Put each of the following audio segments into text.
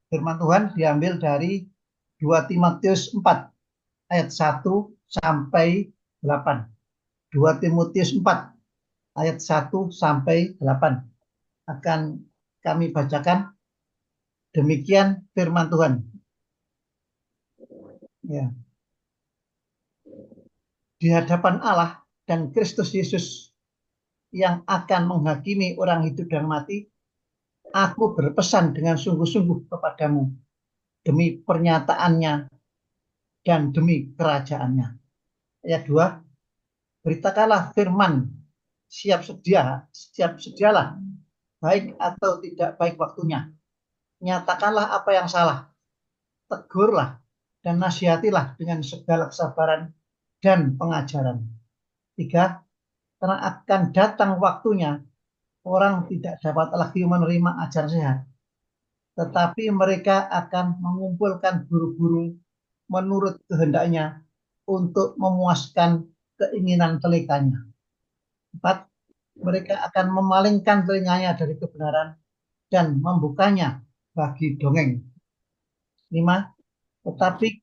Firman Tuhan diambil dari 2 Timotius 4 ayat 1 sampai 8. 2 Timotius 4 ayat 1 sampai 8 akan kami bacakan. Demikian firman Tuhan. Ya. Di hadapan Allah dan Kristus Yesus yang akan menghakimi orang hidup dan mati, aku berpesan dengan sungguh-sungguh kepadamu demi pernyataannya dan demi kerajaannya. Ayat 2, beritakanlah firman, siap sedialah, baik atau tidak baik waktunya. Nyatakanlah apa yang salah, tegurlah dan nasihatilah dengan segala kesabaran dan pengajaran. 3, karena akan datang waktunya orang tidak dapat lagi menerima ajaran sehat, tetapi mereka akan mengumpulkan guru-guru menurut kehendaknya untuk memuaskan keinginan telinganya. 4, mereka akan memalingkan telinganya dari kebenaran dan membukanya bagi dongeng. 5, tetapi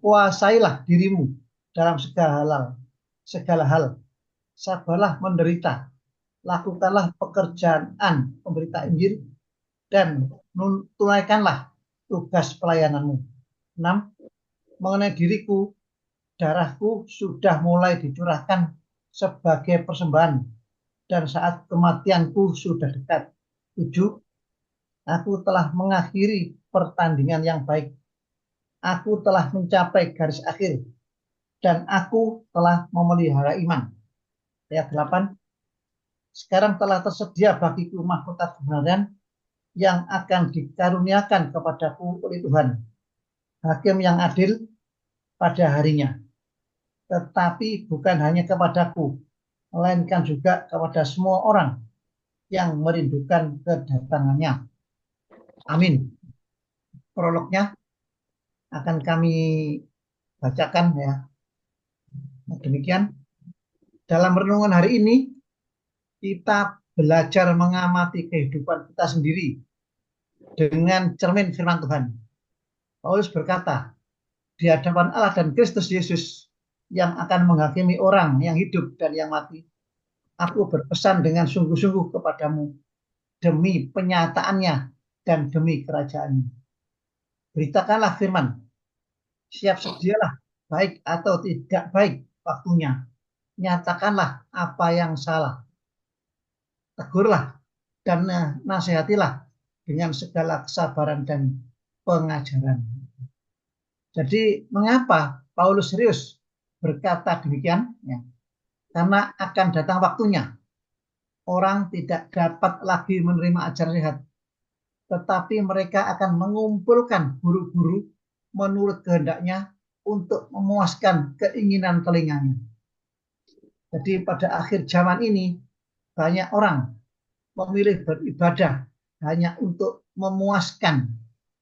kuasailah dirimu dalam segala hal. Sabarlah menderita, lakukanlah pekerjaan pemberita Injil, dan tunaikanlah tugas pelayananmu. 6, mengenai diriku, darahku sudah mulai dicurahkan sebagai persembahan, dan saat kematianku sudah dekat. 7, aku telah mengakhiri pertandingan yang baik. Aku telah mencapai garis akhir, dan aku telah memelihara iman. Ayat 8, sekarang telah tersedia bagiku mahkota kebenaran yang akan dikaruniakan kepadaku oleh Tuhan, hakim yang adil pada harinya. Tetapi bukan hanya kepadaku, melainkan juga kepada semua orang yang merindukan kedatangannya. Amin. Prolognya akan kami bacakan ya. Demikian, dalam renungan hari ini kita belajar mengamati kehidupan kita sendiri dengan cermin firman Tuhan. Paulus berkata, di hadapan Allah dan Kristus Yesus yang akan menghakimi orang yang hidup dan yang mati, aku berpesan dengan sungguh-sungguh kepadamu demi penyataannya dan demi kerajaannya. Beritakanlah firman, siap sedialah, baik atau tidak baik waktunya. Nyatakanlah apa yang salah, tegurlah dan nasihatilah dengan segala kesabaran dan pengajaran. Jadi mengapa Paulus serius berkata demikian? Ya, karena akan datang waktunya orang tidak dapat lagi menerima ajaran sehat, tetapi mereka akan mengumpulkan guru-guru menurut kehendaknya untuk memuaskan keinginan telinganya. Jadi pada akhir zaman ini banyak orang memilih beribadah hanya untuk memuaskan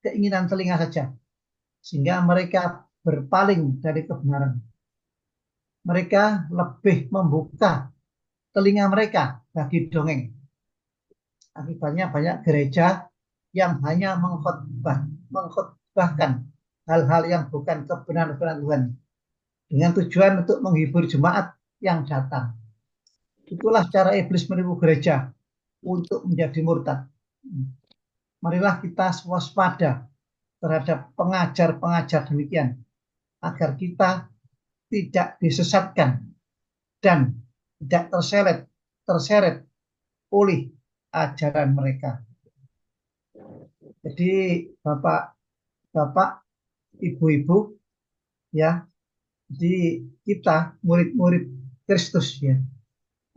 keinginan telinga saja, sehingga mereka berpaling dari kebenaran. Mereka lebih membuka telinga mereka bagi dongeng. Akibatnya banyak gereja yang hanya mengkhotbahkan hal-hal yang bukan kebenaran Tuhan dengan tujuan untuk menghibur jemaat yang datang. Itulah cara iblis menipu gereja untuk menjadi murtad. Marilah kita waspada terhadap pengajar-pengajar demikian, agar kita tidak disesatkan dan tidak terseret oleh ajaran mereka. Jadi bapak, ibu-ibu, ya, di kita murid-murid Kristus ya,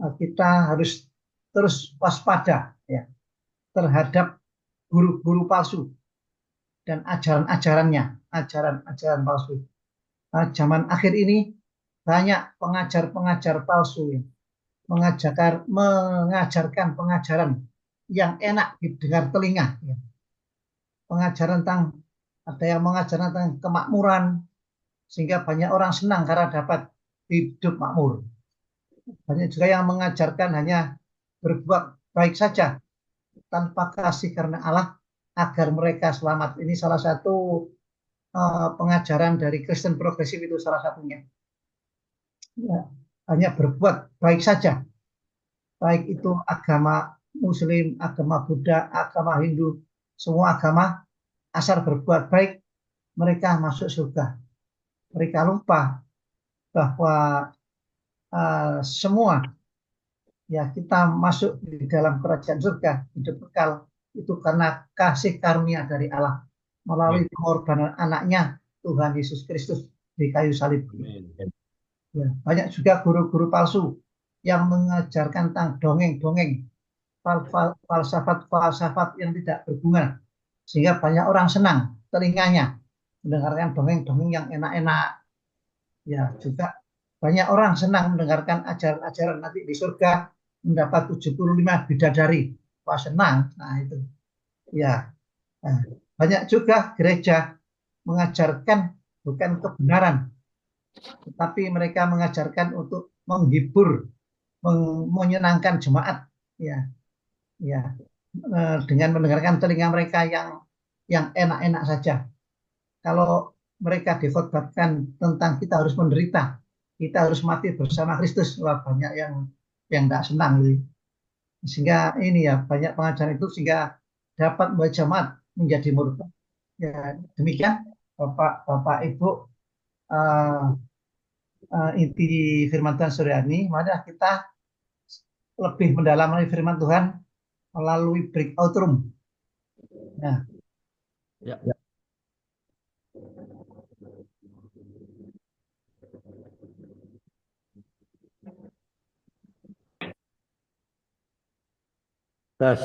kita harus terus waspada ya terhadap guru-guru palsu dan ajaran-ajaran palsu. Nah, zaman akhir ini banyak pengajar-pengajar palsu ya, mengajarkan pengajaran yang enak didengar telinga ya. Pengajaran tentang ada yang mengajarkan tentang kemakmuran sehingga banyak orang senang karena dapat hidup makmur. Banyak juga yang mengajarkan hanya berbuat baik saja tanpa kasih karena Allah agar mereka selamat. Ini salah satu pengajaran dari Kristen progresif itu salah satunya. Ya, hanya berbuat baik saja, baik itu agama Muslim, agama Buddha, agama Hindu, semua agama asal berbuat baik mereka masuk surga. Mereka lupa bahwa semua ya kita masuk di dalam kerajaan surga hidup kekal itu karena kasih karunia dari Allah melalui pengorbanan anaknya Tuhan Yesus Kristus di kayu salib. Ya, banyak juga guru-guru palsu yang mengajarkan tentang dongeng-dongeng, falsafat-falsafat yang tidak berguna, sehingga banyak orang senang telinganya mendengarkan dongeng-dongeng yang enak-enak. Ya, juga banyak orang senang mendengarkan ajaran-ajaran nanti di surga mendapat 75 bidadari. Wah, senang. Nah, itu. Ya. Nah, banyak juga gereja mengajarkan bukan kebenaran, tetapi mereka mengajarkan untuk menghibur, menyenangkan jemaat. Ya, ya. Dengan mendengarkan telinga mereka yang enak-enak saja. Kalau mereka dikhotbahkan tentang kita harus menderita, kita harus mati bersama Kristus, wah banyak yang tidak senang, sehingga ini ya banyak pengajaran itu sehingga dapat membuat jemaat menjadi murtad. Ya demikian Bapak Bapak Ibu, inti firman Tuhan sore ini. Mari kita lebih mendalami firman Tuhan melalui breakout room. Nah, Ya. Tes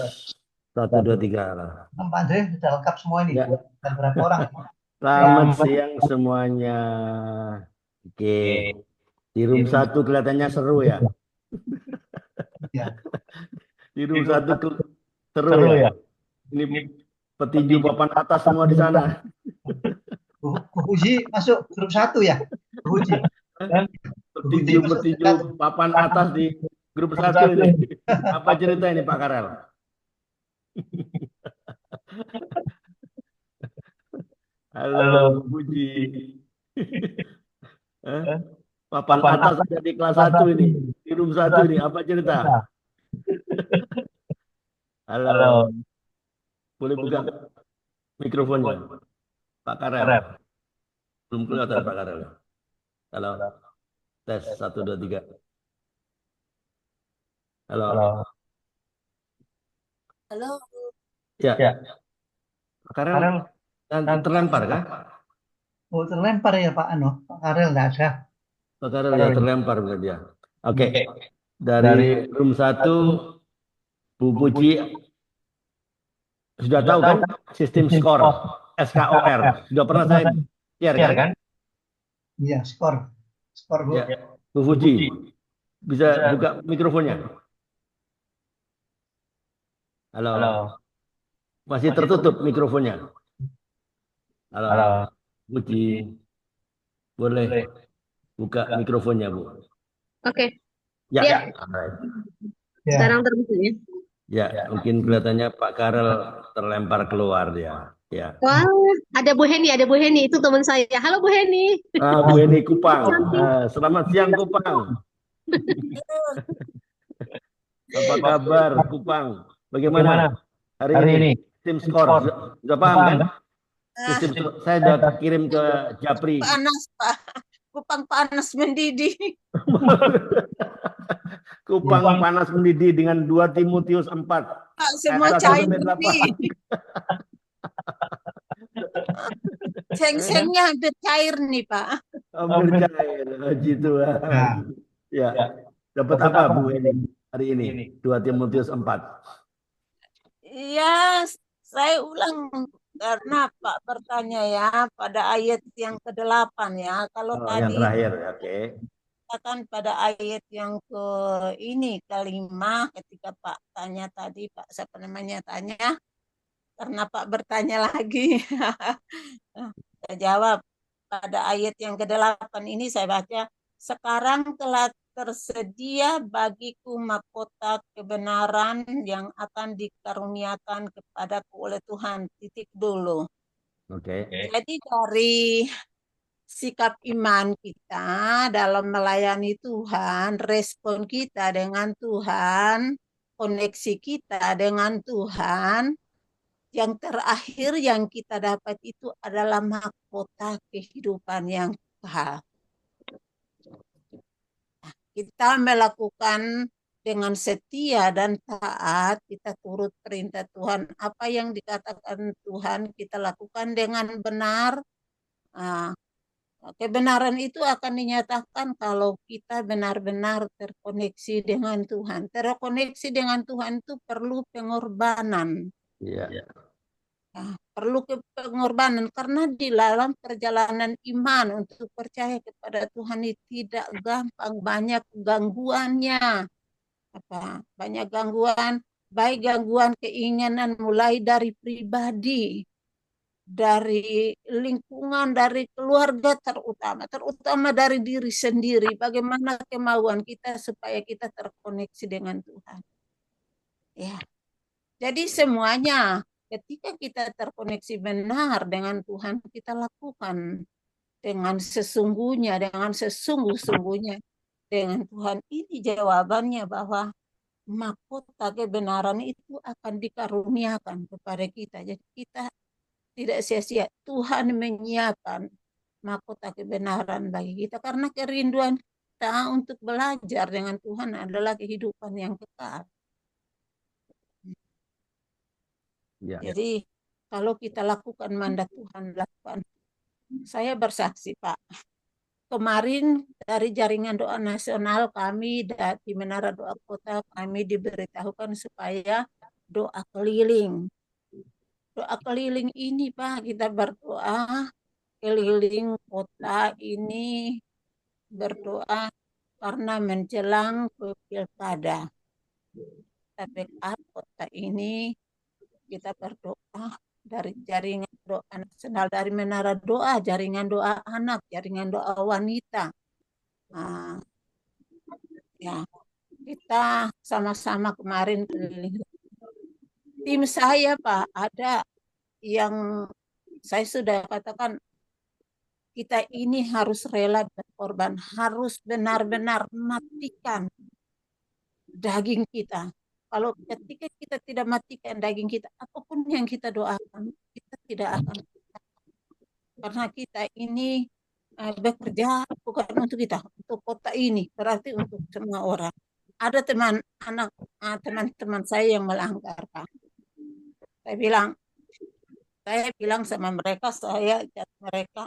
1 2 3 lah. Pak Andre sudah lengkap semua ini. Ya. Dan berapa orang? Selamat siang semuanya. Oke. Di room 1 kelihatannya seru ya. Ya. Di room 1 seru ya. Ini petinju papan atas semua di sana. Bu Puji masuk grup 1 ya? Bu Puji. Petinju papan atas di grup 1 ini. Apa cerita ini Pak Karel? Halo Bu Puji. Papan atas ada di kelas 1 ini. Di room 1 ini. Apa cerita? Halo. Boleh buka mikrofonnya. Pak Karel. Belum kelihatan Pak Karel. Halo. Tes 1 2 3. Halo. Halo. Ya. Pak Karel terlempar kah? Oh, terlempar ya Pak Pak Karel enggak ada. Pak Karel ya terlempar berarti ya. Oke. Dari room 1 Bu Puji sudah tahu kan sistem skor SKOR. Sudah pernah saya share kan? Iya, skor Bu. Ya. Bu Puji bisa buka mikrofonnya. Halo. Masih tertutup mikrofonnya. Halo. Puji. Boleh buka mikrofonnya, Bu. Oke. Ya. Ya. Ya. Sekarang terbuka ya. Ya, mungkin kelihatannya Pak Karel terlempar keluar ya. Ya. Wah, ada Bu Heni itu teman saya. Halo Bu Heni. Bu Heni Kupang. Selamat siang Kupang. Apa kabar Kupang? Bagaimana hari ini? Tim skor sudah paham kan? Sistem saya sudah kirim ke Japri. Panas Pak, Kupang panas mendidih. Kupang panas mendidih dengan 2 Timotius 4. Pak, semua cair nih. Seng-sengnya hampir cair nih Pak. Hampir cair, gitu. Ya. Dapat apa Bu ini hari ini? 2 Timotius 4. Iya, saya ulang karena Pak bertanya ya pada ayat yang ke-8 ya. Kalau tadi yang terakhir, oke. Kan pada ayat yang ke-5 ketika Pak tanya tadi, Pak siapa namanya tanya, karena Pak bertanya lagi. Saya jawab pada ayat yang ke-8 ini saya baca, sekarang telah tersedia bagiku mahkota kebenaran yang akan dikaruniakan kepadaku oleh Tuhan. Titik dulu. Oke. Jadi dari sikap iman kita dalam melayani Tuhan, respon kita dengan Tuhan, koneksi kita dengan Tuhan, yang terakhir yang kita dapat itu adalah mahkota kehidupan yang kekal. Kita melakukan dengan setia dan taat, kita turut perintah Tuhan. Apa yang dikatakan Tuhan, kita lakukan dengan benar. Kebenaran itu akan dinyatakan kalau kita benar-benar terkoneksi dengan Tuhan. Terkoneksi dengan Tuhan itu perlu pengorbanan. Iya. Perlu pengorbanan karena di dalam perjalanan iman untuk percaya kepada Tuhan itu tidak gampang, banyak gangguannya. Banyak gangguan, baik gangguan keinginan mulai dari pribadi, dari lingkungan, dari keluarga terutama dari diri sendiri. Bagaimana kemauan kita supaya kita terkoneksi dengan Tuhan. Ya. Jadi semuanya ketika kita terkoneksi benar dengan Tuhan, kita lakukan dengan sesungguhnya, dengan sesungguh-sungguhnya dengan Tuhan. Ini jawabannya bahwa mahkota kebenaran itu akan dikaruniakan kepada kita. Jadi kita tidak sia-sia. Tuhan menyiapkan mahkota kebenaran bagi kita karena kerinduan kita untuk belajar dengan Tuhan adalah kehidupan yang kekal. Ya. Jadi kalau kita lakukan mandat Tuhan, lakukan. Saya bersaksi, Pak. Kemarin dari jaringan doa nasional kami di Menara Doa Kota kami diberitahukan supaya doa keliling. Doa keliling ini, Pak, kita berdoa keliling kota ini, berdoa karena menjelang ke pilkada. Kita backup kota ini, kita berdoa dari jaringan doa nasional, dari Menara Doa, jaringan doa anak, jaringan doa wanita. Ya, kita sama-sama kemarin keliling. Tim saya, Pak, ada yang saya sudah katakan kita ini harus rela berkorban, harus benar-benar matikan daging kita. Kalau ketika kita tidak matikan daging kita, apapun yang kita doakan, kita tidak akan. Karena kita ini bekerja bukan untuk kita, untuk kota ini, berarti untuk semua orang. Ada teman-teman saya yang melanggar, Pak. Saya bilang sama mereka, saya ajak mereka,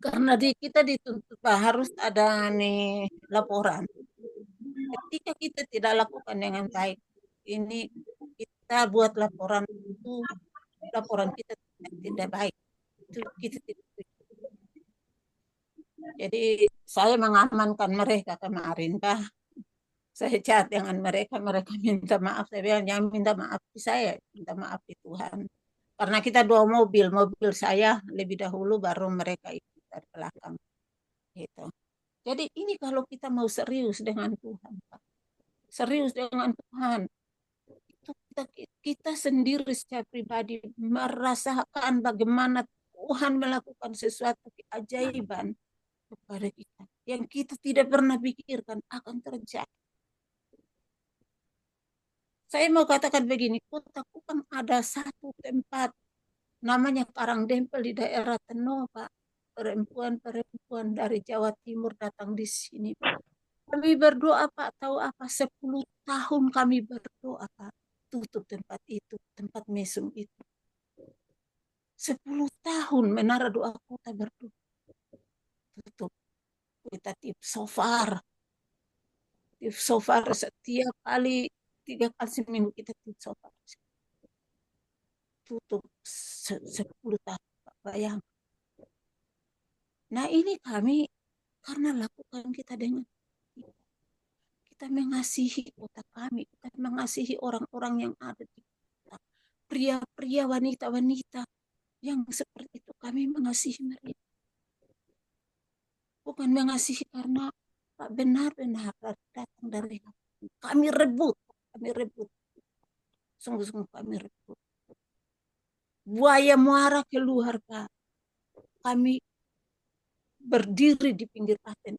karena kita dituntut, Pak, harus ada nih laporan. Ketika kita tidak lakukan dengan baik, ini kita buat laporan itu, laporan kita tidak baik. Itu kita tidak. Jadi saya mengamankan mereka kemarin, Pak. Saya chat dengan mereka minta maaf. Saya bilang jangan minta maaf di saya, minta maaf di Tuhan. Karena kita dua mobil saya lebih dahulu baru mereka ikut dari belakang. Gitu. Jadi ini kalau kita mau serius dengan Tuhan, Pak. Serius dengan Tuhan. Itu kita sendiri secara pribadi merasakan bagaimana Tuhan melakukan sesuatu keajaiban kepada kita yang kita tidak pernah pikirkan akan terjadi. Saya mau katakan begini, Kota Kupang ada satu tempat namanya Karangdempel di daerah Tenoh, Pak. Perempuan-perempuan dari Jawa Timur datang di sini, Pak. Kami berdoa, Pak, tahu apa? 10 tahun kami berdoa, Pak. Tutup tempat itu, tempat mesum itu. 10 tahun Menara Doa Kota berdoa. Tutup. Kita tip sofar. Tip sofar setiap kali, 3 kali seminggu kita tip sofar. Tutup 10 tahun, Pak. Bayang. Nah ini kami karena lakukan kita dengan kita mengasihi kota kami, kita mengasihi orang-orang yang ada di kota. Pria-pria, wanita-wanita yang seperti itu kami mengasihi mereka. Bukan mengasihi karena Bapak benar-benar datang dari hati. Kami rebut, sungguh-sungguh kami rebut. Buaya muara keluar, Pak. Kami berdiri di pinggir pantai,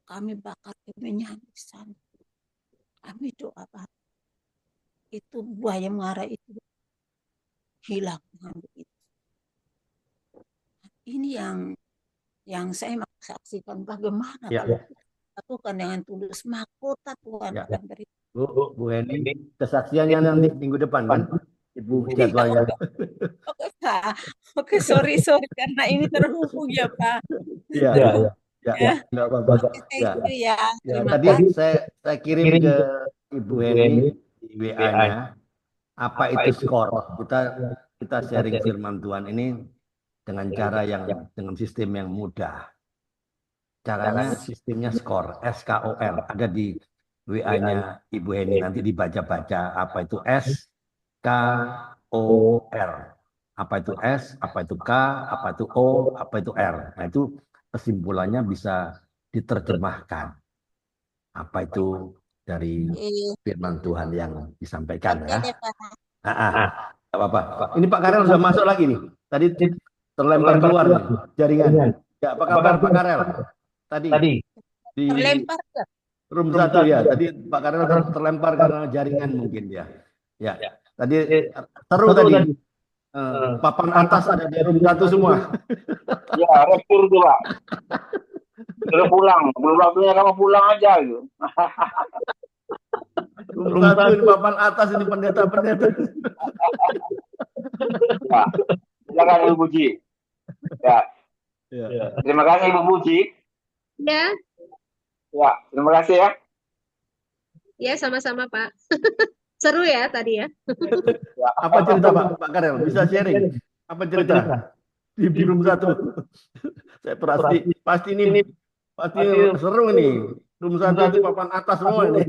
kami bakar kemenyan di sana. Kami doa, Pak. Itu buaya muara itu hilang dengan begitu. Ini yang saya saksikan bagaimana kalau lakukan dengan tulus, mahkota Tuhan akan beri. Bu Heni, kesaksiannya nanti minggu depan kan? Ibu jadwalnya. Oke, Pak. Oke, sorry karena ini terhubung ya, Pak. Iya. Ya, enggak apa-apa. Ya. Tadi saya kirim ke Ibu Heni di WA-nya apa itu skor. Kita sharing firman Tuhan ini dengan cara dengan sistem yang mudah. Caranya sistemnya skor, SKOR, ada di WA-nya Ibu Heni, nanti dibaca-baca apa itu SKOR, apa itu S, apa itu K, apa itu O, apa itu R. Nah itu kesimpulannya bisa diterjemahkan. Apa itu dari firman Tuhan yang disampaikan ya. Tidak apa-apa. Ini Pak Karel sudah masuk lagi nih. Tadi terlempar keluar nih, jaringan. Ya, apa kabar Pak Karel? Tadi di terlempar ke room 1 ya. Tadi Pak Karel terlempar karena jaringan mungkin ya. Ya. Tadi seru tadi. Papan atas ada di room 1 semua. Ya, rektur tuh Pak. Udah pulang, belum waktunya kamu pulang aja gitu. Room 1 ini papan atas ini pendeta-pendeta. Pak, silakan Ibu Puji. Ya. Terima kasih Ibu Puji. Ya. Ya, terima kasih ya. Ya, sama-sama Pak. Seru ya tadi ya. Apa cerita Pak Karel? Bisa sharing? Apa cerita? Di room 1. Saya pasti ini seru nih. Room 1 itu papan atas semua ini.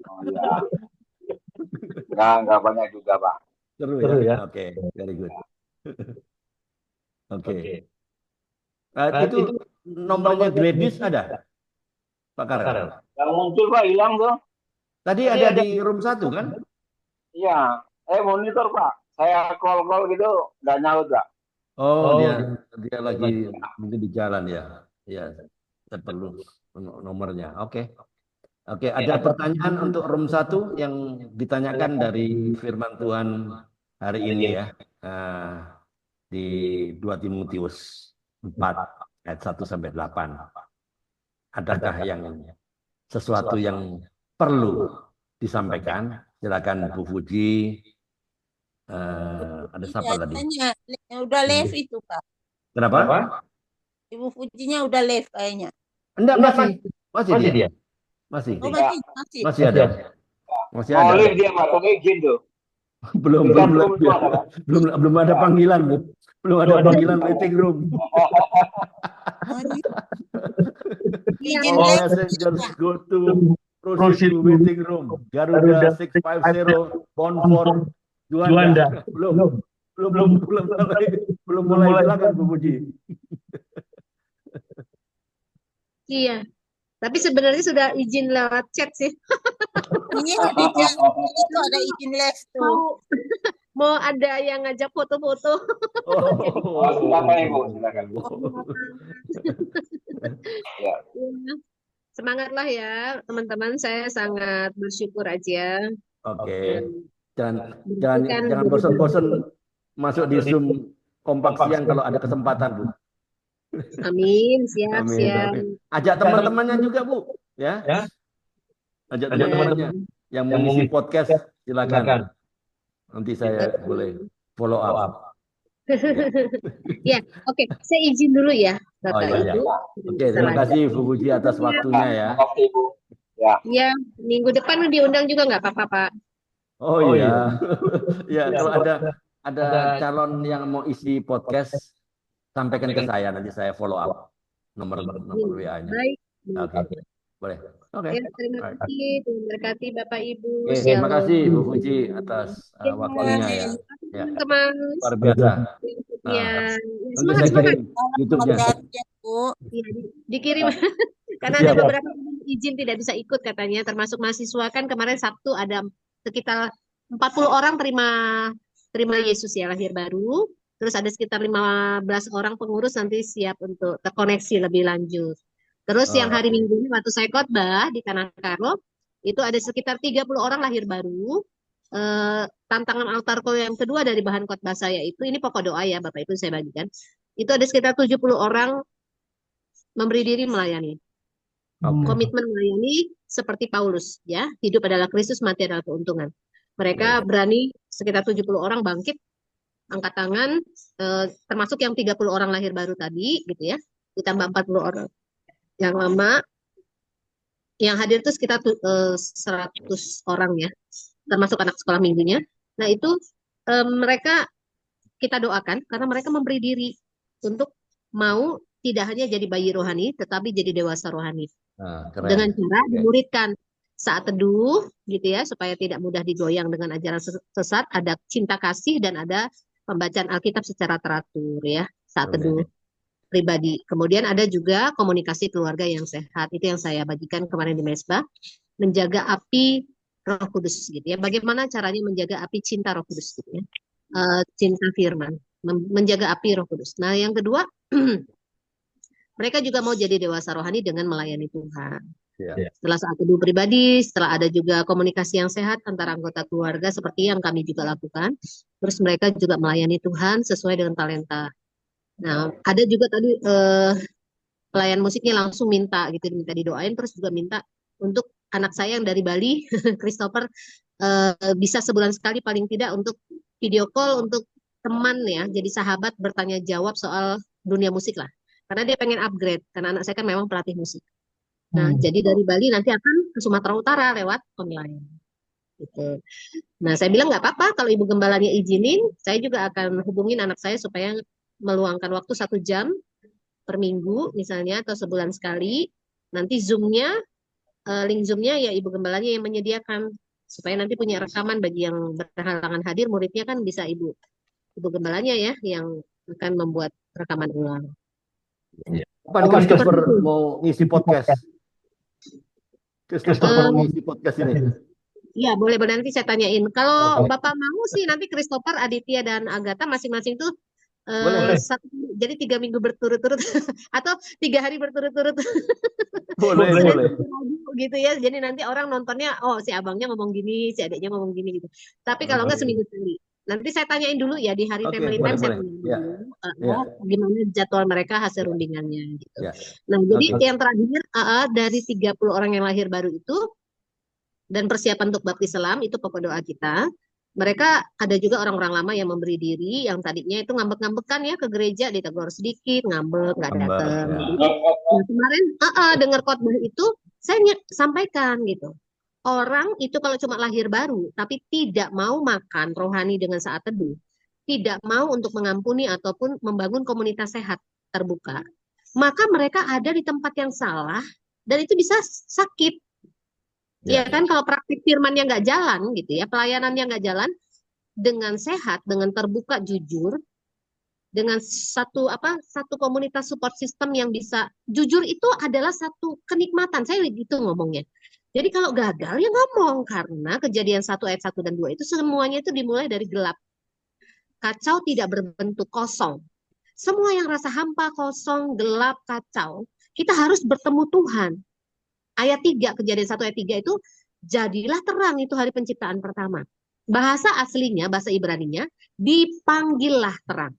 Oh ya. Enggak banyak juga, Pak. Seru ya? Oke, very good. Oke. Itu nomornya Gladys ada? Pak Karel? Yang muncul Pak, hilang tuh. Tadi ada di room 1 kan? Iya. Monitor Pak. Saya call gitu, nggak nyaut Pak. Oh, dia lagi mungkin di jalan ya. Iya, saya perlu nomornya. Oke, ada pertanyaan untuk room 1 yang ditanyakan dari firman Tuhan hari ini ya. Di 2 Timotius 4 ayat 1 sampai 8. Adakah sesuatu yang perlu disampaikan? Silakan Bu Fuji. Ada siapa tadi? Udah live itu Pak. Kenapa? Ibu Fujinya udah live kayaknya. Enggak, masih dia. Masih. Oh, Masih ada. Masih ada. Oh, live dia Pak, pakai izin tuh. Belum ada panggilan, Bu. Belum ada panggilan waiting room. Passengers go to proceed to waiting room. Garuda 650 bound for Juanda. Belum mulai, silakan Bu Puji. Iya. Tapi sebenarnya sudah izin lewat chat sih. Iya, itu ada izin live tuh. Mau ada yang ngajak foto-foto. Silakan Ibu, silakan. Ya. Semangatlah ya teman-teman, saya sangat bersyukur aja. Oke. Jangan bosan-bosan masuk di Zoom kompak siang kalau ada kesempatan, Bu. Amin, siap. Ajak teman-temannya juga, Bu, ya. Ajak teman-temannya yang mengisi podcast, silakan. Nanti saya boleh follow up. Ya, oke. Saya izin dulu ya, Bapak Ibu. Oke, terima kasih Bu Puji atas waktunya ya. Terima kasih Bu. Ya, minggu depan diundang juga nggak apa-apa, Pak? Oh iya. Ya, kalau ada calon yang mau isi podcast, sampaikan ke saya, nanti saya follow up nomor WA-nya. Baik. Oke. Boleh. Oke. Ya, terima kasih. Terima kasih Bapak Ibu. Terima kasih Bu Puji atas waktunya ya. Teman-teman. Luar biasa. Ya, Nah, nanti semangat saya semangat. kirim YouTube-nya. Hati-hati ya, Bu. Iya, dikirim karena Iya, ada beberapa yang izin tidak bisa ikut katanya, termasuk mahasiswa kan kemarin Sabtu ada sekitar 40 orang terima terima Yesus ya lahir baru. Terus ada sekitar 15 orang pengurus nanti siap untuk terkoneksi lebih lanjut. Terus yang hari oke. Minggu waktu saya khotbah di Tanah itu ada sekitar 30 orang lahir baru. Tantangan altar call yang kedua dari bahan khotbah saya itu ini pokok doa ya Bapak Ibu saya bagikan. Itu ada sekitar 70 orang memberi diri melayani. Oke. Komitmen melayani seperti Paulus ya, hidup adalah Kristus, mati adalah keuntungan. Mereka Ya. berani sekitar 70 orang bangkit, angkat tangan, termasuk yang 30 orang lahir baru tadi gitu ya, ditambah 40 orang yang lama. Yang hadir itu sekitar 100 orang ya, termasuk anak sekolah minggunya. Nah itu mereka kita doakan karena mereka memberi diri untuk mau tidak hanya jadi bayi rohani, tetapi jadi dewasa rohani. Nah, Dengan keren. cara Oke. dimuridkan saat teduh gitu ya, supaya tidak mudah digoyang dengan ajaran sesat, ada cinta kasih dan ada pembacaan Alkitab secara teratur ya, saat Amin. teduh pribadi. Kemudian ada juga komunikasi keluarga yang sehat. Itu yang saya bagikan kemarin di Mesbah, menjaga api Roh Kudus gitu ya. Bagaimana caranya menjaga api cinta Roh Kudus gitu ya. Cinta firman, menjaga api Roh Kudus. Nah, yang kedua, mereka juga mau jadi dewasa rohani dengan melayani Tuhan. Ya. Setelah saat teduh pribadi, setelah ada juga komunikasi yang sehat antara anggota keluarga seperti yang kami juga lakukan. Terus mereka juga melayani Tuhan sesuai dengan talenta. Nah, ada juga tadi pelayan musiknya langsung minta gitu, minta didoain, terus juga minta untuk anak saya yang dari Bali, Christopher, bisa sebulan sekali paling tidak untuk video call untuk teman ya, jadi sahabat bertanya jawab soal dunia musik lah. Karena dia pengen upgrade, karena anak saya kan memang pelatih musik. Nah, jadi dari Bali nanti akan ke Sumatera Utara lewat online. Gitu. Nah, saya bilang nggak apa-apa kalau ibu gembalanya izinin, saya juga akan hubungin anak saya supaya meluangkan waktu 1 jam per minggu misalnya atau sebulan sekali. Nanti Zoom-nya, link Zoom-nya ya ibu gembalanya yang menyediakan supaya nanti punya rekaman bagi yang berhalangan hadir, muridnya kan bisa ibu gembalanya ya yang akan membuat rekaman ulang. Kapan Christopher mau ngisi podcast? Christopher mau ngisi podcast ini. Iya, boleh nanti saya tanyain. Kalau Bapak mau sih nanti Christopher, Aditya dan Agatha masing-masing tuh Boleh. jadi 3 minggu berturut-turut atau 3 hari berturut-turut Boleh. gitu ya. Jadi nanti orang nontonnya, oh si abangnya ngomong gini, si adiknya ngomong gini gitu. Tapi kalau nggak seminggu sekali. Nanti saya tanyain dulu ya di hari Oke, family time saya boleh. tanyain dulu gimana jadwal mereka hasil rundingannya gitu. Ya. Nah, jadi Oke. yang terakhir dari 30 orang yang lahir baru itu dan persiapan untuk baptis selam itu pokok doa kita. Mereka ada juga orang-orang lama yang memberi diri, yang tadinya itu ngambek-ngambekan ya ke gereja, ditegur sedikit, ngambek, nggak datang. Ya. Nah, kemarin dengar khotbah itu, saya sampaikan gitu. Orang itu kalau cuma lahir baru, tapi tidak mau makan rohani dengan saat teduh, tidak mau untuk mengampuni ataupun membangun komunitas sehat terbuka, maka mereka ada di tempat yang salah dan itu bisa sakit. Ya kan kalau praktik firmannya nggak jalan gitu ya, pelayanannya nggak jalan dengan sehat, dengan terbuka, jujur, dengan satu komunitas support system yang bisa jujur itu adalah satu kenikmatan. Saya gitu ngomongnya. Jadi kalau gagal ya ngomong karena kejadian 1 ayat 1 dan 2 itu semuanya itu dimulai dari gelap. Kacau tidak berbentuk kosong. Semua yang rasa hampa, kosong, gelap, kacau, kita harus bertemu Tuhan. Ayat 3, kejadian 1 ayat 3 itu, jadilah terang itu hari penciptaan pertama. Bahasa aslinya, bahasa Ibraninya, dipanggillah terang.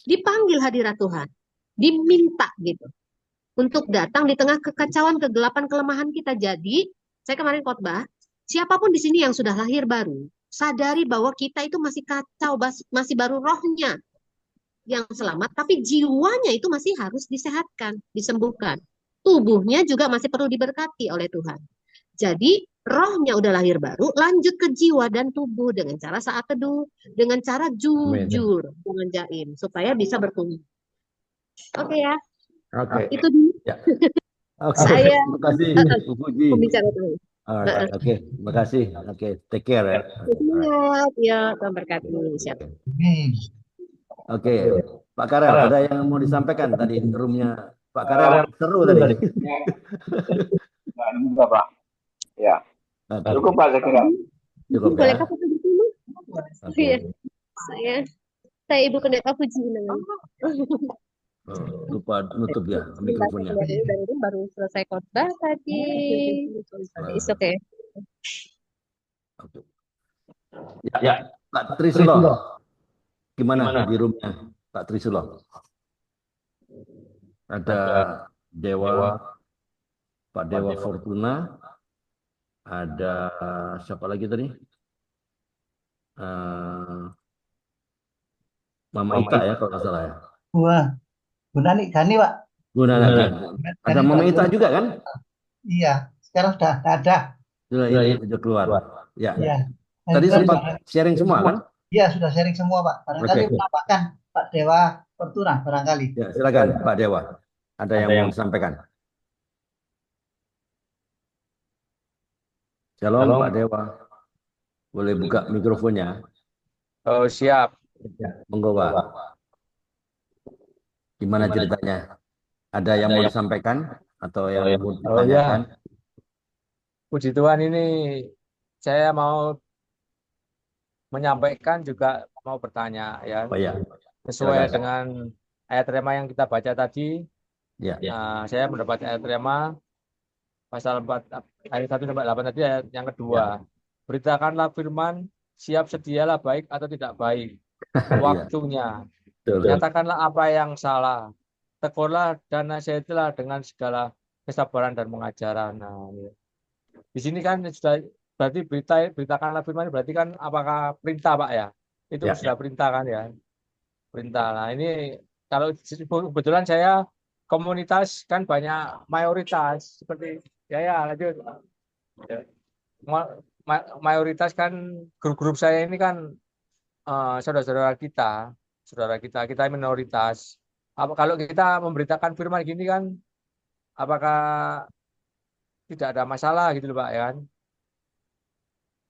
Dipanggil hadirat Tuhan. Diminta gitu. Untuk datang di tengah kekacauan, kegelapan, kelemahan kita. Jadi, saya kemarin khotbah, siapapun di sini yang sudah lahir baru, sadari bahwa kita itu masih kacau, masih baru rohnya yang selamat, tapi jiwanya itu masih harus disehatkan, disembuhkan. Tubuhnya juga masih perlu diberkati oleh Tuhan. Jadi rohnya udah lahir baru, lanjut ke jiwa dan tubuh dengan cara saat teduh, dengan cara jujur, jangan jaim, supaya bisa bertumbuh. Oke ya. Oke. Itu dulu. Ya. Oke. Saya Terima kasih Bu Puji. pembicara dulu. Oke, terima kasih. Oke, take care ya. Siap, ya, Tuhan berkati. Siap. Oke, Pak Karel, ada yang mau disampaikan tadi roomnya Pak Karel seru tadi. Nah, ini juga Pak. Ya, Oke, cukup Pak saya kira. cukup ya. Bolehkah foto bersama? Oke. Iya, saya Ibu Pendeta Puji namanya. Oh, lupa nutup ya mikrofonnya. Dari baru selesai khotbah tadi. It's okay. Oke. Ya, Pak Trisulo, gimana di roomnya Pak Trisulo? Ada Dewa, Pak Dewa Fortuna, ada siapa lagi tadi? Mama Ita ya kalau nggak salah ya. Wah, Bu Nani Gani, Pak. Guna ada Mama Ita juga kan? Iya, sekarang sudah ada. Sudah keluar. Ya. Iya. Tadi sempat sharing semua kan? Iya, sudah sharing semua, Pak. Barangkali menambahkan Pak Dewa Fortuna, barangkali. Ya, silakan Pak Dewa. Ada yang mau disampaikan? Shalom Pak Dewa. Boleh buka mikrofonnya? Oh, siap. Monggo Pak. Gimana ceritanya? Ada yang mau disampaikan atau yang mau ditanyakan? Puji Tuhan, ini saya mau menyampaikan juga mau bertanya ya. Oh ya. Sesuai Silakan. dengan ayat rema yang kita baca tadi. Ya. Saya mendapat ayat rema pasal 4 ayat 1 sampai 8 tadi, ayat yang kedua. Beritakanlah firman, siap sedialah baik atau tidak baik. Waktunya. Nyatakanlah apa yang salah. Tegurlah dan nasihatilah dengan segala kesabaran dan pengajaran. Nah, di sini kan sudah berarti beritakanlah firman, berarti kan apakah perintah Pak ya? Itu sudah perintah kan ya? Perintah. Nah, ini kalau kebetulan saya komunitas kan banyak mayoritas seperti lanjut. Mayoritas kan grup-grup saya ini kan saudara-saudara kita minoritas. Kalau kita memberitakan firman gini kan, apakah tidak ada masalah gitu loh Pak ya kan?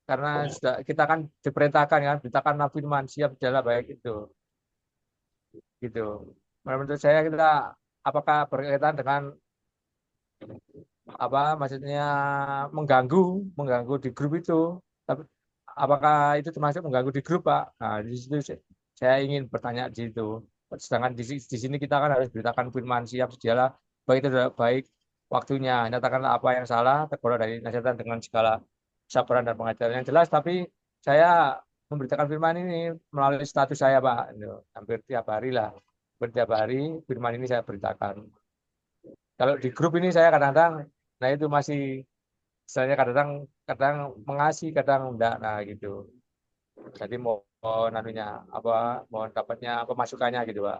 Karena sudah kita kan diperintahkan kan, beritakanlah firman, siap jalan baik itu. Gitu. Menurut saya kita apakah berkaitan dengan maksudnya mengganggu di grup itu? Tapi apakah itu termasuk mengganggu di grup Pak? Nah, di situ saya ingin bertanya di situ. Sedangkan di sini kita kan harus beritakan firman, siap sedialah baik itu baik waktunya, nyatakanlah apa yang salah, tegur dari nasihat dengan segala kesabaran dan pengajaran yang jelas. Tapi saya memberitakan firman ini melalui status saya Pak, hampir tiap hari lah, setiap hari firman ini saya beritakan. Kalau di grup ini saya kadang-kadang, nah itu masih, misalnya kadang mengasihi, kadang enggak, nah gitu. Jadi mohon dapatnya pemasukannya gitu Pak.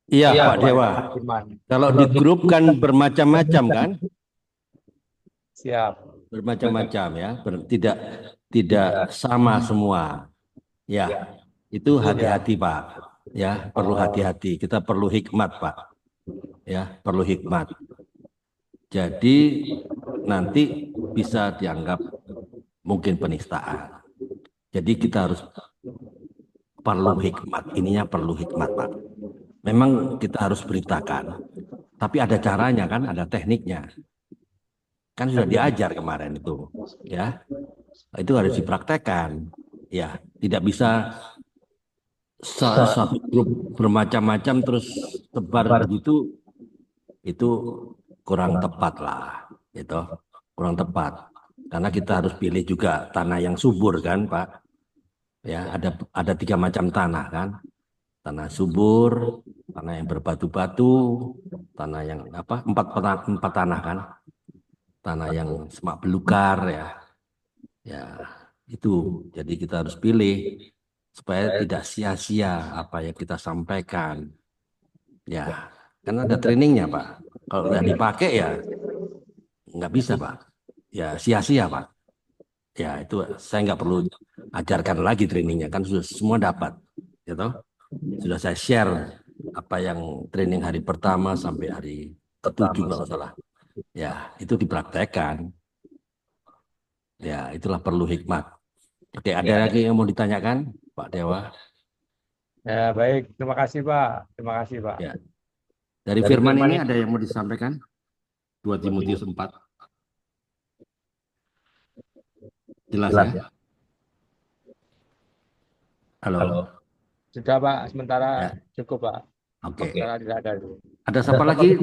Iya Pak Dewa. Kalau di grup kan bermacam-macam kan? Siap. Bermacam-macam ya, tidak sama semua. Ya, itu hati-hati Pak. Ya, perlu hati-hati. Kita perlu hikmat Pak. Ya, perlu hikmat. Jadi nanti bisa dianggap mungkin penistaan. Jadi kita harus perlu hikmat. Ininya perlu hikmat Pak. Memang kita harus beritakan, tapi ada caranya kan, ada tekniknya. Kan sudah diajar kemarin itu, ya. Itu harus dipraktekkan, ya. Tidak bisa satu grup bermacam-macam terus sebar begitu, itu kurang tepat lah, gitu. Kurang tepat, karena kita harus pilih juga tanah yang subur kan, Pak. Ya, ada 3 macam tanah kan. Tanah subur, tanah yang berbatu-batu, tanah yang empat tanah kan, tanah yang semak belukar ya itu. Jadi kita harus pilih supaya tidak sia-sia apa yang kita sampaikan, ya. Karena ada trainingnya Pak. Kalau nggak dipakai ya nggak bisa Pak, ya sia-sia Pak. Ya itu saya nggak perlu ajarkan lagi trainingnya kan sudah semua dapat, gitu. Sudah saya share apa yang training hari pertama sampai hari ke-7 kalau salah. Ya, itu dipraktekkan. Ya, itulah perlu hikmat. Oke, ada lagi yang mau ditanyakan, Pak Dewa? Ya, baik. Terima kasih, Pak. Terima kasih, Pak. Ya. Dari firman ini ada yang mau disampaikan? 2 Timotius 4. Jelas ya? Halo. Sudah, Pak. Sementara Ya. cukup, Pak. Oke. Sementara tidak ada. Ada siapa lagi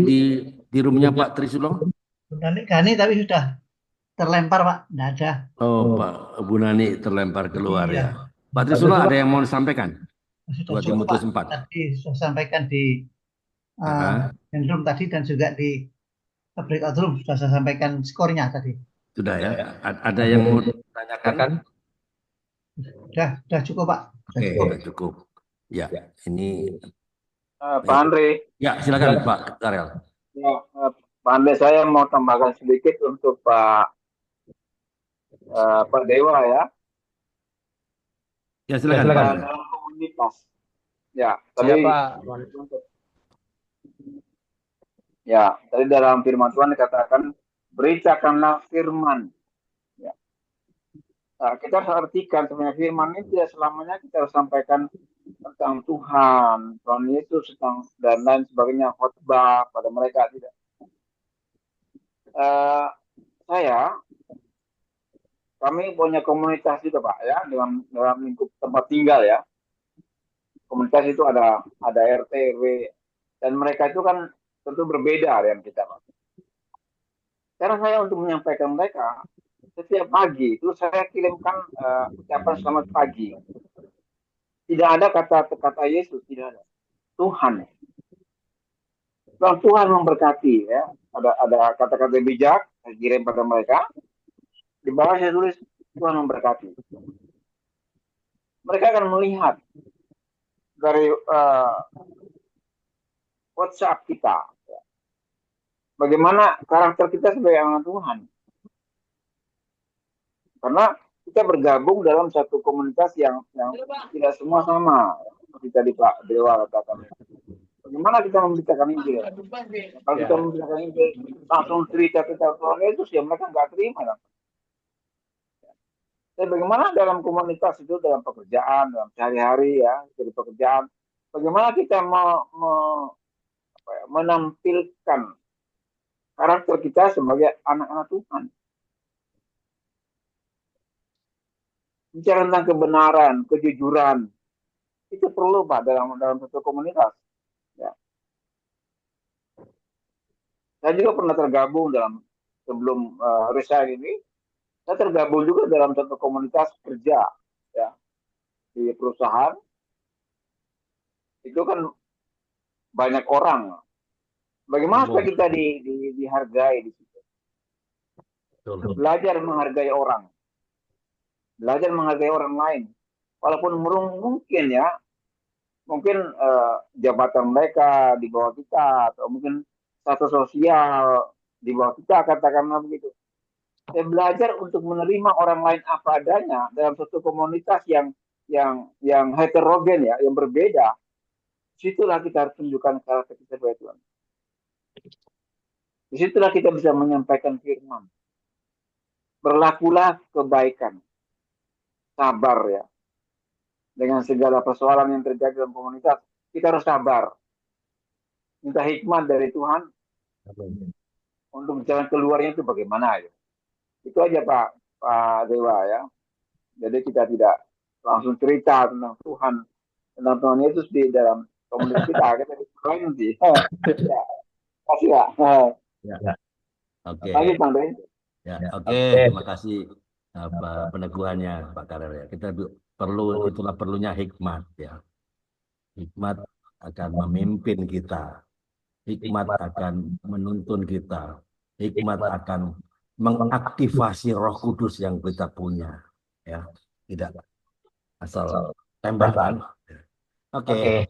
di roomnya Pak Trisula? Bu Nani Gani tapi sudah terlempar Pak, tidak ada. Oh, Pak Bu Nani terlempar keluar Iya. ya. Pak Trisula ada yang mau disampaikan? Sudah 2 cukup Timotius Pak. 4. Tadi sudah sampaikan di Aha. room tadi dan juga di breakout room sudah saya sampaikan skornya tadi. Sudah ya. Ada yang mau ditanyakan? Sudah cukup Pak. Oke, sudah cukup. Ya, ini Pak Andre. ya silakan Pak Karel. Ya, Pak Andre, saya mau tambahkan sedikit untuk Pak Dewa ya. Ya silakan. Dalam komunitas. Ya, tadi ya, tadi dalam firman Tuhan dikatakan beritakanlah firman. Ya. Nah, kita harus artikan sebenarnya firman ini tidak selamanya kita harus sampaikan tentang Tuhan, Tuhan Yesus dan lain sebagainya, khotbah pada mereka, tidak. Kami punya komunitas juga Pak ya, dalam lingkup tempat tinggal ya. Komunitas itu ada RT, RW, dan mereka itu kan tentu berbeda dengan kita Pak. Cara saya untuk menyampaikan mereka, setiap pagi itu saya kirimkan ucapan selamat pagi. Tidak ada kata Yesus, tidak ada. Tuhan. Tuhan memberkati ya. Ada kata-kata bijak saya kirim pada mereka. Di bawah saya tulis Tuhan memberkati. Mereka akan melihat dari WhatsApp kita bagaimana karakter kita sebagai anak Tuhan. Karena kita bergabung dalam satu komunitas yang tidak semua sama. Seperti tadi Pak Dewa katakan. Bagaimana kita memberitakan Injil? Kalau kita memberitakan Injil, langsung cerita kita Tuhan Yesus, ya mereka nggak terima. Dan bagaimana dalam komunitas itu, dalam pekerjaan, dalam sehari-hari ya, dari pekerjaan, bagaimana kita menampilkan karakter kita sebagai anak-anak Tuhan. Bicara tentang kebenaran, kejujuran, itu perlu Pak dalam satu komunitas. Ya. Saya juga pernah tergabung sebelum resign ini, saya tergabung juga dalam satu komunitas kerja ya di perusahaan. Itu kan banyak orang. Bagaimana supaya kita dihargai di situ? Belajar menghargai orang. Belajar menghargai orang lain. Walaupun mungkin jabatan mereka di bawah kita, atau mungkin status sosial di bawah kita, katakanlah begitu. Saya belajar untuk menerima orang lain apa adanya dalam satu komunitas yang heterogen ya, yang berbeda. Disitulah kita harus tunjukkan karakter kita sebagai Tuhan. Disitulah kita bisa menyampaikan firman. Berlakulah kebaikan. Sabar ya. Dengan segala persoalan yang terjadi dalam komunitas, kita harus sabar. Minta hikmat dari Tuhan untuk jalan keluarnya itu bagaimana ya. Itu aja Pak Dewa ya. Jadi kita tidak langsung cerita tentang Tuhan Yesus di dalam komunitas kita. Kita diskusi nanti. Ya. Kasih Pak. Ya. Oke. Lagi Bang Ben. Ya, oke. Terima kasih peneguhannya Pak Karel ya. Kita itulah perlunya hikmat ya. Hikmat akan memimpin kita. Hikmat akan menuntun kita. Hikmat akan mengaktifasi Roh Kudus yang kita punya ya. Tidak asal tembakan. Oke,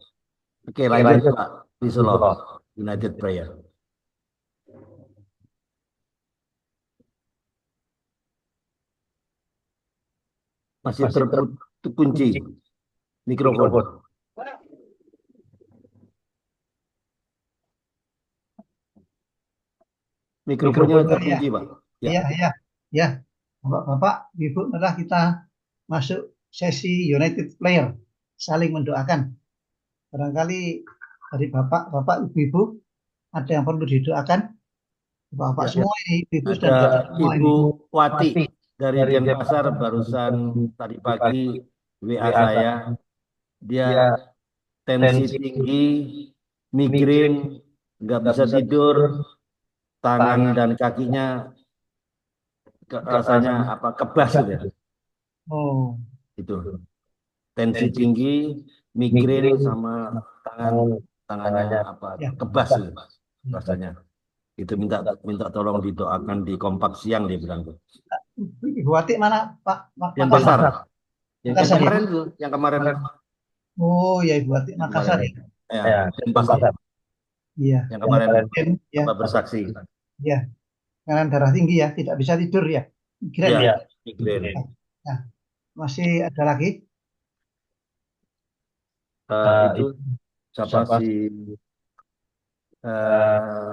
lanjut Pak Trisula, United Prayer. Masih terkunci mikrofon. Mikrofonnya terkunci, Pak. Ya. Bapak, Ibu, adalah kita masuk sesi United Prayer, saling mendoakan. Barangkali dari bapak, ibu-ibu ada yang perlu didoakan. Bapak Ya, semua ini, ibu dan ada bapak semua Ibu ini. Wati dari Denpasar barusan tadi pagi WA saya. Dia tensi tinggi, migrain, nggak bisa tidur, tangan dan kakinya rasanya apa kebas gitu ya. Oh, Itu tensi tinggi, migrain sama tangannya apa ya, kebas gitu ya. rasanya. Itu minta minta tolong didoakan di kompak siang dia bilang tuh. Ibu Wati mana, Pak? Denpasar. Makassar. Yang Makassar ya? kemarin tuh, yang kemarin Oh ya, Ibu Wati yang Makassar kemarin. ya. Ya, Denpasar Iya, yang yang kemarin kemarin ya, apa bersaksi. ya. Tekanan darah tinggi ya, tidak bisa tidur ya. Migrain Ya, ya. migrain. Nah, masih ada lagi? Itu siapa sih eh,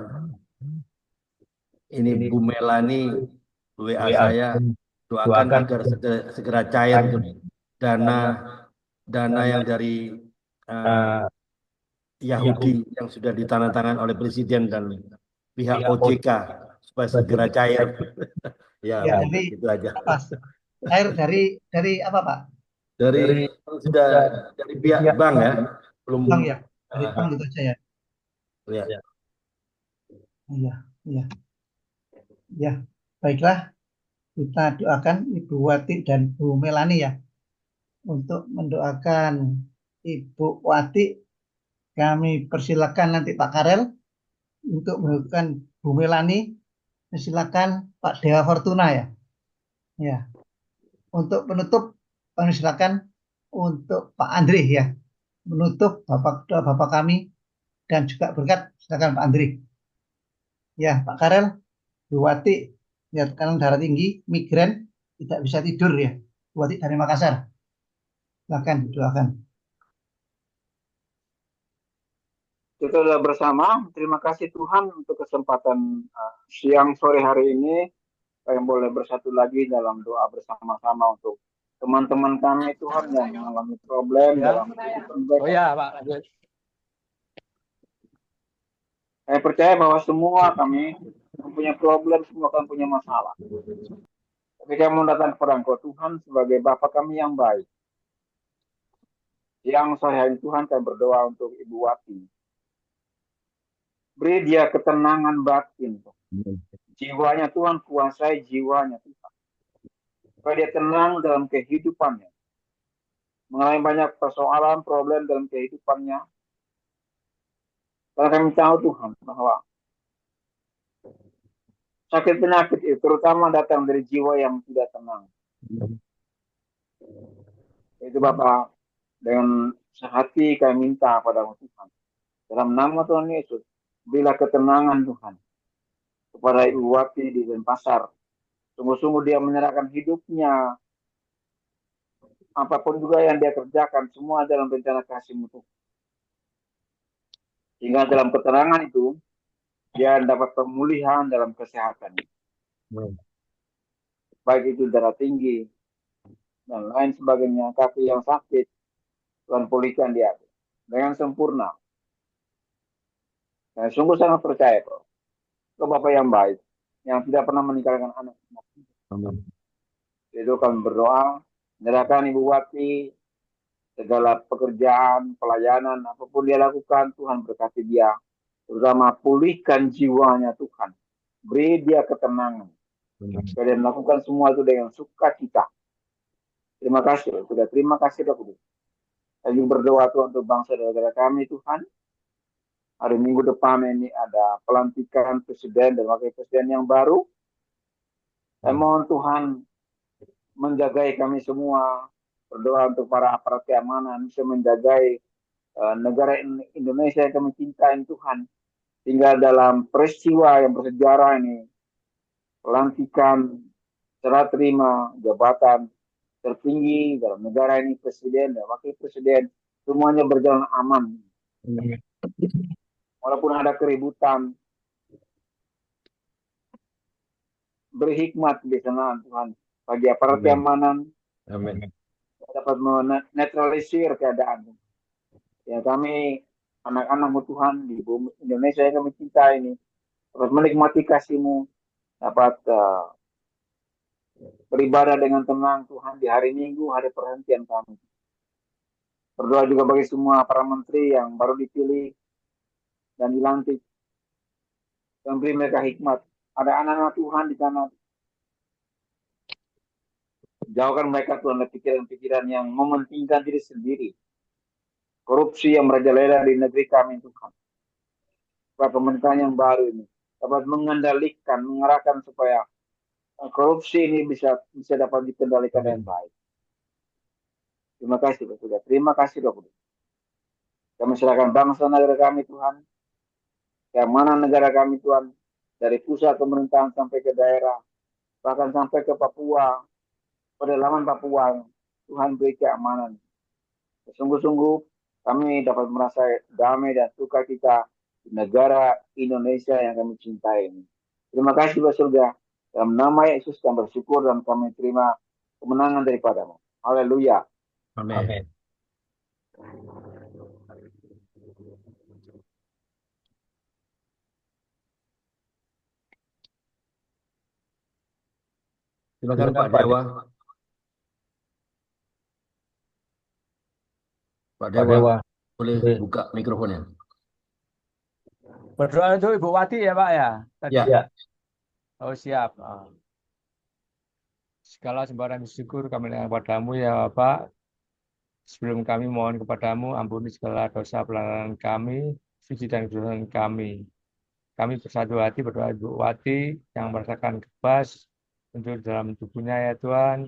ini Bu Melani WA saya doakan agar segera cair itu dana dana yang dari eh, Yahudi yang sudah ditandatangan oleh Presiden dan pihak OJK supaya segera cair. Ya, Ya, udah, dari itu aja. apa? Air dari apa, Pak? Dari sudah dari pihak bank ya, belum Bank ya, dari eh, bank gitu aja ya. ya. Iya, iya, ya. Baiklah, kita doakan Ibu Wati dan Bu Melani ya. Untuk mendoakan Ibu Wati, kami persilakan nanti Pak Karel. Untuk mendoakan Bu Melani, silakan Pak Dewa Fortuna ya. Ya. Untuk penutup, kami silakan untuk Pak Andri ya. Menutup Bapak kami dan juga berkat, silakan Pak Andri. Ya, Pak Karel, Bu Wati, ya tekanan darah tinggi, migrain, tidak bisa tidur ya. Bu Wati dari Makassar. Silakan doakan. Kita sudah bersama. Terima kasih Tuhan untuk kesempatan siang sore hari ini yang boleh bersatu lagi dalam doa bersama-sama untuk teman-teman kami Tuhan yang mengalami problem Ya. dalam kehidupan mereka. Oh ya, Pak, lanjut. Saya percaya bahwa semua kami punya problem, semua kami punya masalah. Tapi kami mau datang kepada Engkau Tuhan sebagai Bapa kami yang baik. Yang sore hari Tuhan kami berdoa untuk Ibu Wati. Beri dia ketenangan batin. Jiwanya Tuhan, kuasai jiwanya Tuhan. Supaya dia tenang dalam kehidupannya. Mengalami banyak persoalan, problem dalam kehidupannya. Karena kami tahu Tuhan bahwa sakit penyakit itu terutama datang dari jiwa yang tidak tenang. Itu Bapak, dengan sehati kami minta pada Tuhan. Dalam nama Tuhan Yesus, berilah ketenangan Tuhan kepada Ibu Wati di Denpasar. Sungguh-sungguh dia menyerahkan hidupnya, apapun juga yang dia kerjakan, semua dalam rencana kasih-Mu Tuhan. Sehingga dalam keterangan itu, dia dapat pemulihan dalam kesehatan. Baik itu darah tinggi, dan lain sebagainya, kaki yang sakit, Tuhan pulihkan dia dengan sempurna. Saya sungguh sangat percaya, Bro. Ke Bapak yang baik, yang tidak pernah meninggalkan anak-anak. Itu kami berdoa, menyerahkan Ibu Wati, segala pekerjaan, pelayanan, apapun dia lakukan, Tuhan berkati dia. Terutama pulihkan jiwanya Tuhan. Beri dia ketenangan. Dan melakukan semua itu dengan sukacita. Terima kasih. Sudah terima kasih Bapak. Saya juga berdoa Tuhan untuk bangsa dan negara kami Tuhan. Hari Minggu depan ini ada pelantikan presiden dan wakil presiden yang baru. Saya mohon Tuhan menjagai kami semua. Berdoa untuk para aparat keamanan bisa menjagai negara Indonesia yang kami cintai Tuhan. Hingga dalam peristiwa yang bersejarah ini, pelantikan, serah terima jabatan tertinggi dalam negara ini, presiden dan wakil presiden, semuanya berjalan aman. Walaupun ada keributan, beri hikmat di sana Tuhan bagi aparat keamanan dapat menetralisir keadaan. Ya kami anak-anakmu Tuhan di bumi Indonesia yang kami cintai ini dapat menikmati kasih-Mu, dapat beribadah dengan tenang Tuhan di hari Minggu, hari perhentian kami. Berdoa juga bagi semua para menteri yang baru dipilih dan dilantik, yang beri mereka hikmat. Ada anak-anak Tuhan di sana, jauhkan mereka Tuhan dari pikiran-pikiran yang mementingkan diri sendiri. Korupsi yang merajalela di negeri kami Tuhan. Supaya pemerintahan yang baru ini dapat mengendalikan, mengarahkan supaya korupsi ini bisa dapat dikendalikan dengan baik. Terima kasih Bapak Sudah. Terima kasih Bapak. Kami serahkan bangsa negara kami Tuhan. Keamanan negara kami Tuhan. Dari pusat pemerintahan sampai ke daerah. Bahkan sampai ke Papua. Pedalaman Papua. Tuhan beri keamanan. Sungguh-sungguh kami dapat merasa damai dan sukacita di negara Indonesia yang kami cintai ini. Terima kasih Bapak Surga. Dalam nama Yesus kami bersyukur dan kami terima kemenangan daripada-Mu. Haleluya. Amin. Silakan Pak Dewa. Pak Dewa, boleh buka mikrofonnya. Berdoa untuk Ibu Wati ya Pak ya? Tadi. Ya. Oh siap. Segala sembahan syukur kami kepadamu ya Bapak. Sebelum kami mohon kepadamu, ampuni segala dosa pelanggaran kami, suci dan kesalahan kami. Kami bersatu hati berdoa Ibu Wati yang merasakan kebas untuk dalam tubuhnya ya Tuhan.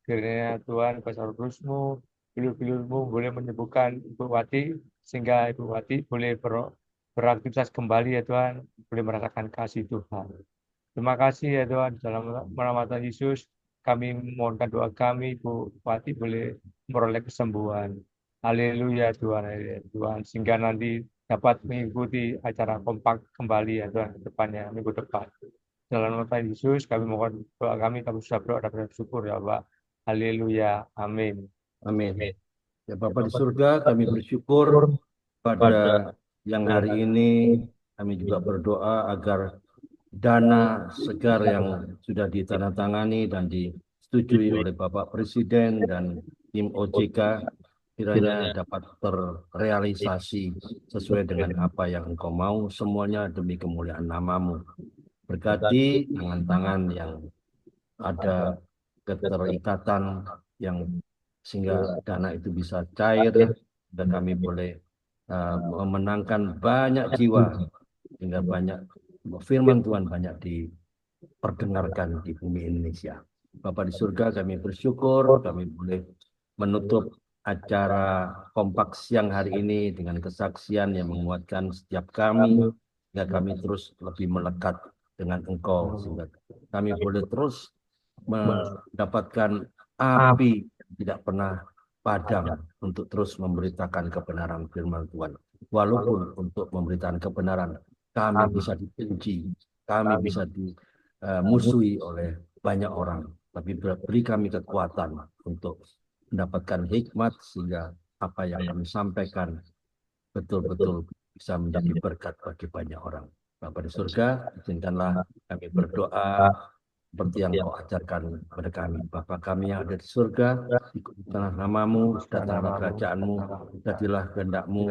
Kiranya Tuhan besar rusmu, bilur-bilurmu boleh menyembuhkan Ibu Wati, sehingga Ibu Wati boleh beraktivitas kembali ya Tuhan, boleh merasakan kasih Tuhan. Terima kasih ya Tuhan, dalam nama Tuhan Yesus, kami mohonkan doa kami, Ibu Wati boleh meroleh kesembuhan. Haleluya Tuhan, Tuhan, sehingga nanti dapat mengikuti acara kompak kembali ya Tuhan ke depannya, minggu depan. Dalam nama Tuhan Yesus, kami mohon doa kami sudah berdoa dan bersyukur ya Pak. Haleluya, amin. Amin. Ya Bapak di surga, kami bersyukur pada yang hari ini kami juga berdoa agar dana segar yang sudah ditandatangani dan disetujui oleh Bapak Presiden dan tim OJK kiranya dapat terrealisasi sesuai dengan apa yang Engkau mau, semuanya demi kemuliaan nama-Mu. Berkati tangan-tangan yang ada keterikatan yang sehingga dana itu bisa cair dan kami boleh memenangkan banyak jiwa sehingga banyak firman Tuhan banyak diperdengarkan di bumi Indonesia. Bapak di surga, kami bersyukur kami boleh menutup acara kompak siang hari ini dengan kesaksian yang menguatkan setiap kami sehingga kami terus lebih melekat dengan Engkau sehingga kami boleh terus mendapatkan api yang tidak pernah padam untuk terus memberitakan kebenaran firman Tuhan. Walaupun untuk memberitakan kebenaran kami bisa dibenci, kami bisa dimusuhi oleh banyak orang, tapi beri kami kekuatan untuk mendapatkan hikmat sehingga apa yang kami sampaikan betul-betul bisa menjadi berkat bagi banyak orang. Bapa di surga, izinkanlah kami berdoa seperti yang Kau ajarkan kepada kami. Bapa kami yang ada di surga, dikuduskanlah nama-Mu, datanglah kerajaan-Mu, jadilah kehendak-Mu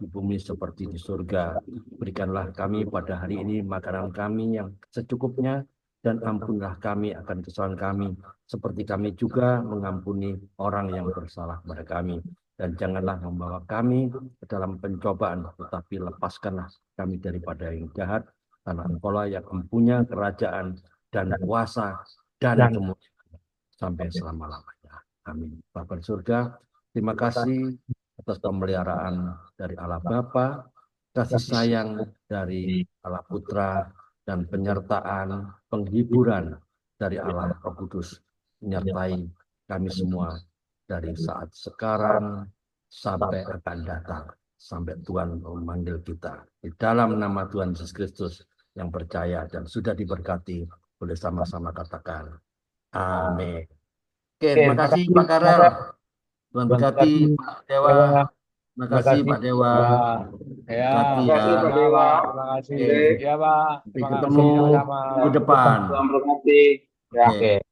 di bumi seperti di surga. Berikanlah kami pada hari ini makanan kami yang secukupnya, dan ampunilah kami akan kesalahan kami, seperti kami juga mengampuni orang yang bersalah kepada kami. Dan janganlah membawa kami ke dalam pencobaan, tetapi lepaskanlah kami daripada yang jahat, karena Engkau-lah yang mempunyai kerajaan dan kuasa dan kemuliaan sampai selama-lamanya. Amin. Bapa di surga, terima kasih atas pemeliharaan dari Allah Bapa, kasih sayang dari Allah Putra, dan penyertaan, penghiburan dari Allah Roh Kudus menyertai kami semua dari saat sekarang sampai akan datang, sampai Tuhan memanggil kita. Di dalam nama Tuhan Yesus Kristus yang percaya dan sudah diberkati, boleh sama-sama katakan amin. Oke, terima kasih Pak Karel. Tuhan berkati Pak Dewa. Terima kasih Pak Dewa. Ya, Terima kasih Terima kasih ya. Pak Dewa. terima kasih. Oke. Ya, Pak. Sampai Terima ketemu kasih sama-sama. minggu depan. Selamat berhenti. Ya. Oke. Oke.